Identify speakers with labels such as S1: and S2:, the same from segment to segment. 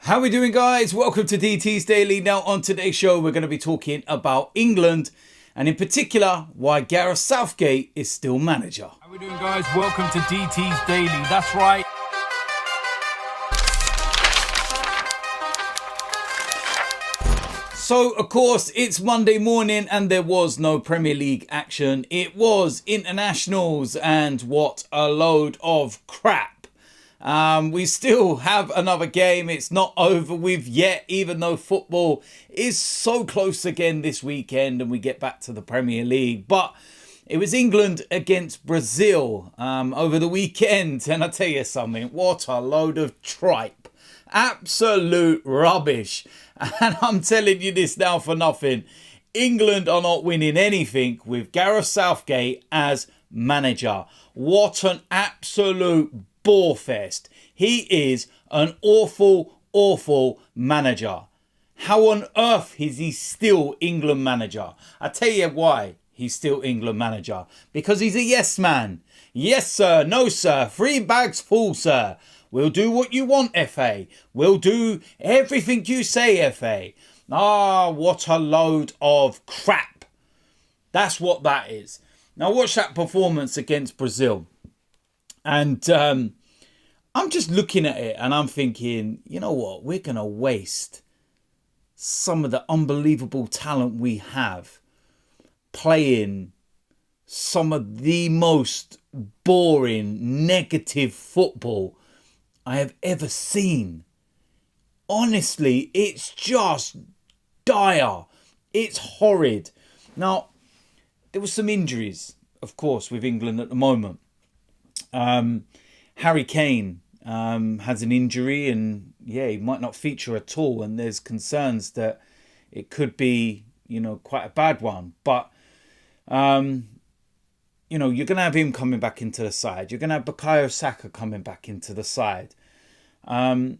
S1: How are we doing, guys? Welcome to DT's Daily. Now, on today's show, we're going to be talking about England and in particular, why Gareth Southgate is still manager.
S2: How are we doing, guys? Welcome to DT's Daily. That's right.
S1: So, of course, it's Monday morning and there was no Premier League action. It was internationals and what a load of crap. We still have another game. It's not over with yet, even though football is so close again this weekend and we get back to the Premier League. But it was England against Brazil over the weekend. And I tell you something, what a load of tripe. Absolute rubbish. And I'm telling you this now for nothing. England are not winning anything with Gareth Southgate as manager. What an absolute borefest. He is an awful, awful manager. How on earth is he still England manager? I tell you why he's still England manager. Because he's a yes man. Yes sir, no sir, 3 bags full sir. We'll do what you want, FA. We'll do everything you say, FA. Ah, what a load of crap. That's what that is. Now watch that performance against Brazil. And I'm just looking at it and I'm thinking, you know what? We're going to waste some of the unbelievable talent we have playing some of the most boring, negative football I have ever seen. Honestly, it's just dire. It's horrid. Now, there were some injuries, of course, with England at the moment. Harry Kane has an injury and he might not feature at all. And there's concerns that it could be, quite a bad one. But, you're going to have him coming back into the side. You're going to have Bukayo Saka coming back into the side. But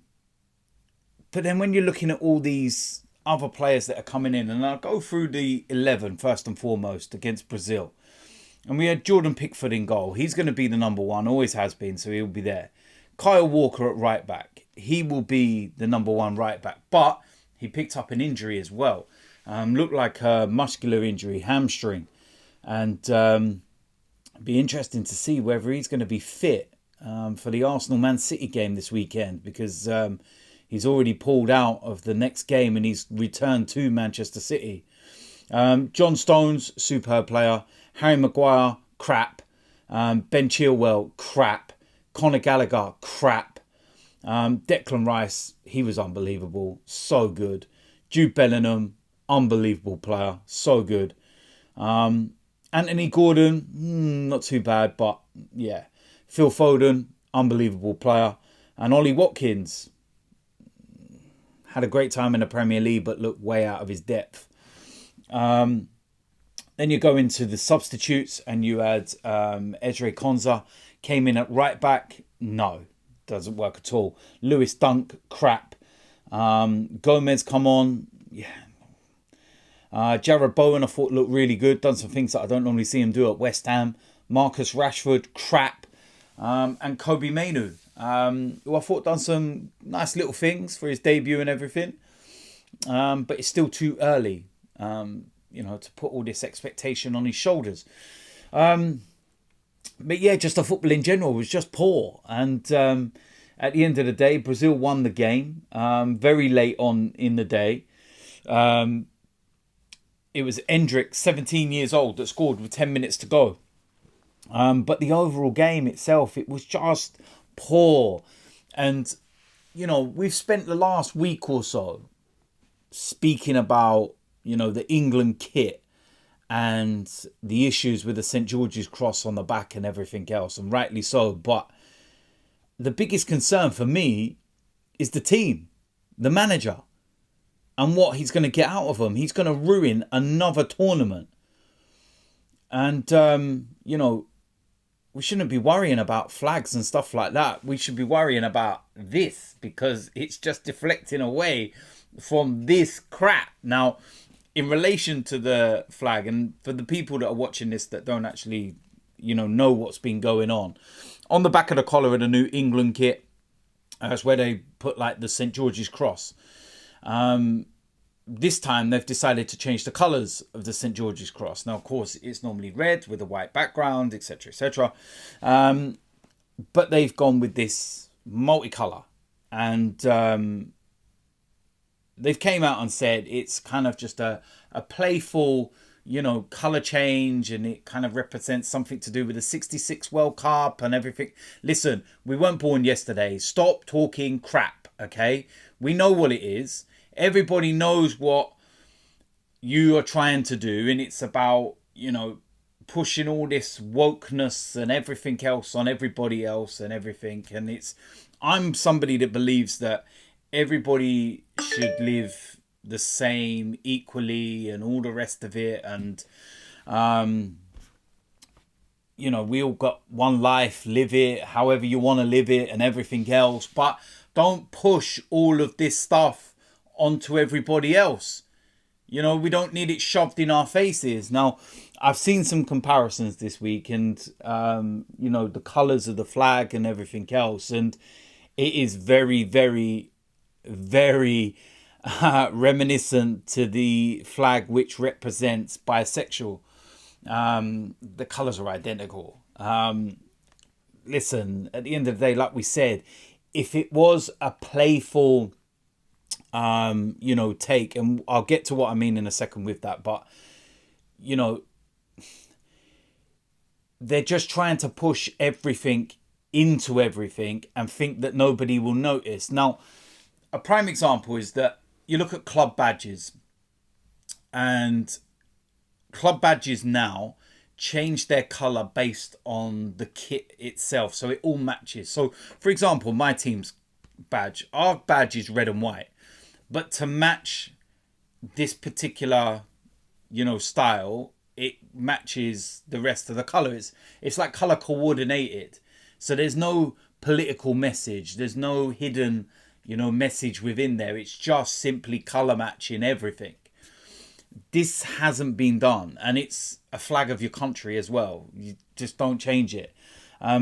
S1: then when you're looking at all these other players that are coming in, and I'll go through the 11 first and foremost against Brazil. And we had Jordan Pickford in goal. He's going to be the number one, always has been, so he'll be there. Kyle Walker at right back. He will be the number one right back. But he picked up an injury as well. Looked like a muscular injury, hamstring. And be interesting to see whether he's going to be fit for the Arsenal-Man City game this weekend. Because he's already pulled out of the next game and he's returned to Manchester City. John Stones, superb player. Harry Maguire, crap. Ben Chilwell, crap. Conor Gallagher, crap. Declan Rice, he was unbelievable. So good. Jude Bellingham, unbelievable player. So good. Anthony Gordon, not too bad, but yeah. Phil Foden, unbelievable player. And Ollie Watkins had a great time in the Premier League, but looked way out of his depth. Then you go into the substitutes and you had Ezri Konsa came in at right back. No, doesn't work at all. Lewis Dunk, crap. Gomez come on. Yeah. Jared Bowen, I thought looked really good. Done some things that I don't normally see him do at West Ham. Marcus Rashford, crap. And Kobe Mainoo, who I thought done some nice little things for his debut and everything. But it's still too early. To put all this expectation on his shoulders. But yeah, just the football in general was just poor. And at the end of the day, Brazil won the game very late on in the day. It was Endrick, 17 years old, that scored with 10 minutes to go. But the overall game itself, it was just poor. And, we've spent the last week or so speaking about the England kit and the issues with the St. George's Cross on the back and everything else, and rightly so. But the biggest concern for me is the team, the manager, and what he's going to get out of them. He's going to ruin another tournament. And, we shouldn't be worrying about flags and stuff like that. We should be worrying about this because it's just deflecting away from this crap. Now, in relation to the flag, and for the people that are watching this that don't actually, know what's been going on the back of the collar of the new England kit, That's where they put like the St. George's cross. This time they've decided to change the colours of the St. George's cross. Now, of course, it's normally red with a white background, etc., etc. But they've gone with this multicolour. And they've came out and said it's kind of just a playful, you know, colour change, and it kind of represents something to do with the 66 World Cup and everything. Listen, we weren't born yesterday. Stop talking crap, okay? We know what it is. Everybody knows what you are trying to do, and it's about, you know, pushing all this wokeness and everything else on everybody else and everything. And I'm somebody that believes that everybody should live the same equally and all the rest of it. And, you know, we all got one life, live it however you want to live it and everything else. But don't push all of this stuff onto everybody else. You know, we don't need it shoved in our faces. Now, I've seen some comparisons this week, and you know, the colours of the flag and everything else, and it is very, very, very reminiscent to the flag which represents bisexual. The colours are identical. Listen, at the end of the day, like we said, if it was a playful you know, take, and I'll get to what I mean in a second with that, but you know, they're just trying to push everything into everything and think that nobody will notice. Now, a prime example is that you look at club badges, and club badges now change their colour based on the kit itself, so it all matches. So for example, my team's badge, our badge is red and white, but to match this particular, you know, style, it matches the rest of the colours. It's like colour coordinated. So there's no political message. There's no hidden, you know, message within there. It's just simply colour matching everything. This hasn't been done. And it's a flag of your country as well. You just don't change it.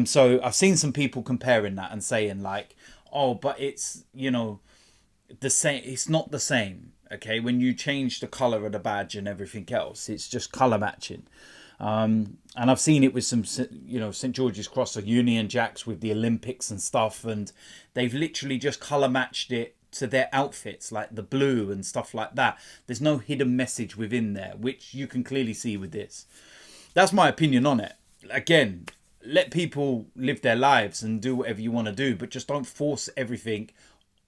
S1: So I've seen some people comparing that and saying like, oh, but it's, you know, the same. It's not the same. Okay, when you change the colour of the badge and everything else, it's just colour matching. And I've seen it with some, you know, St. George's Cross or Union Jacks with the Olympics and stuff, and they've literally just colour matched it to their outfits, like the blue and stuff like that. There's no hidden message within there, which you can clearly see with this. That's my opinion on it. Again, let people live their lives and do whatever you want to do, but just don't force everything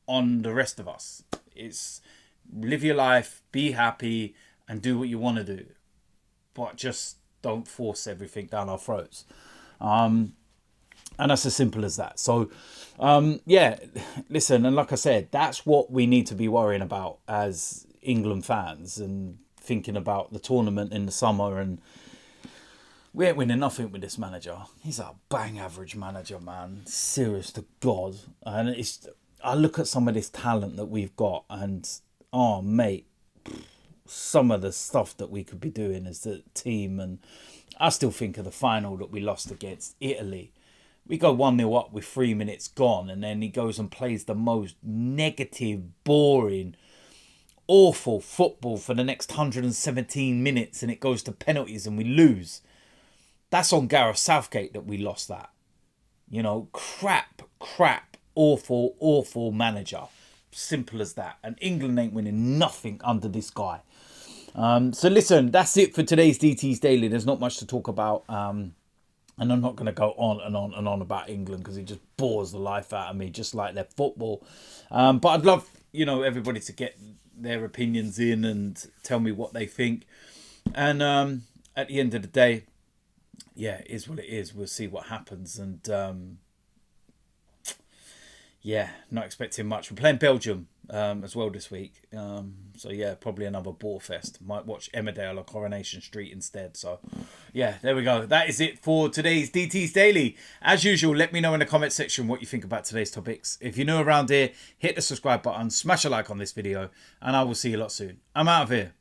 S1: on the rest of us. It's live your life, be happy, and do what you want to do, but just don't force everything down our throats. And that's as simple as that. So yeah, listen, and like I said, that's what we need to be worrying about as England fans, and thinking about the tournament in the summer. And we ain't winning nothing with this manager. He's a bang average manager, man. Serious to God. And I look at some of this talent that we've got, and oh, mate, some of the stuff that we could be doing as a team. And I still think of the final that we lost against Italy. We go 1-0 up with 3 minutes gone, and then he goes and plays the most negative, boring, awful football for the next 117 minutes, and it goes to penalties and we lose. That's on Gareth Southgate that we lost that. You know, crap, awful, awful manager. Simple as that. And England ain't winning nothing under this guy. So listen, that's it for today's DT's Daily. There's not much to talk about. And I'm not going to go on and on and on about England, because it just bores the life out of me, just like their football. But I'd love, you know, everybody to get their opinions in and tell me what they think. And at the end of the day, yeah, it is what it is. We'll see what happens. And yeah, not expecting much. We're playing Belgium as well this week. So yeah, probably another ball fest. Might watch Emmerdale or Coronation Street instead. So yeah, there we go. That is it for today's DT's Daily. As usual, let me know in the comment section what you think about today's topics. If you're new around here, hit the subscribe button, smash a like on this video, and I will see you lot soon. I'm out of here.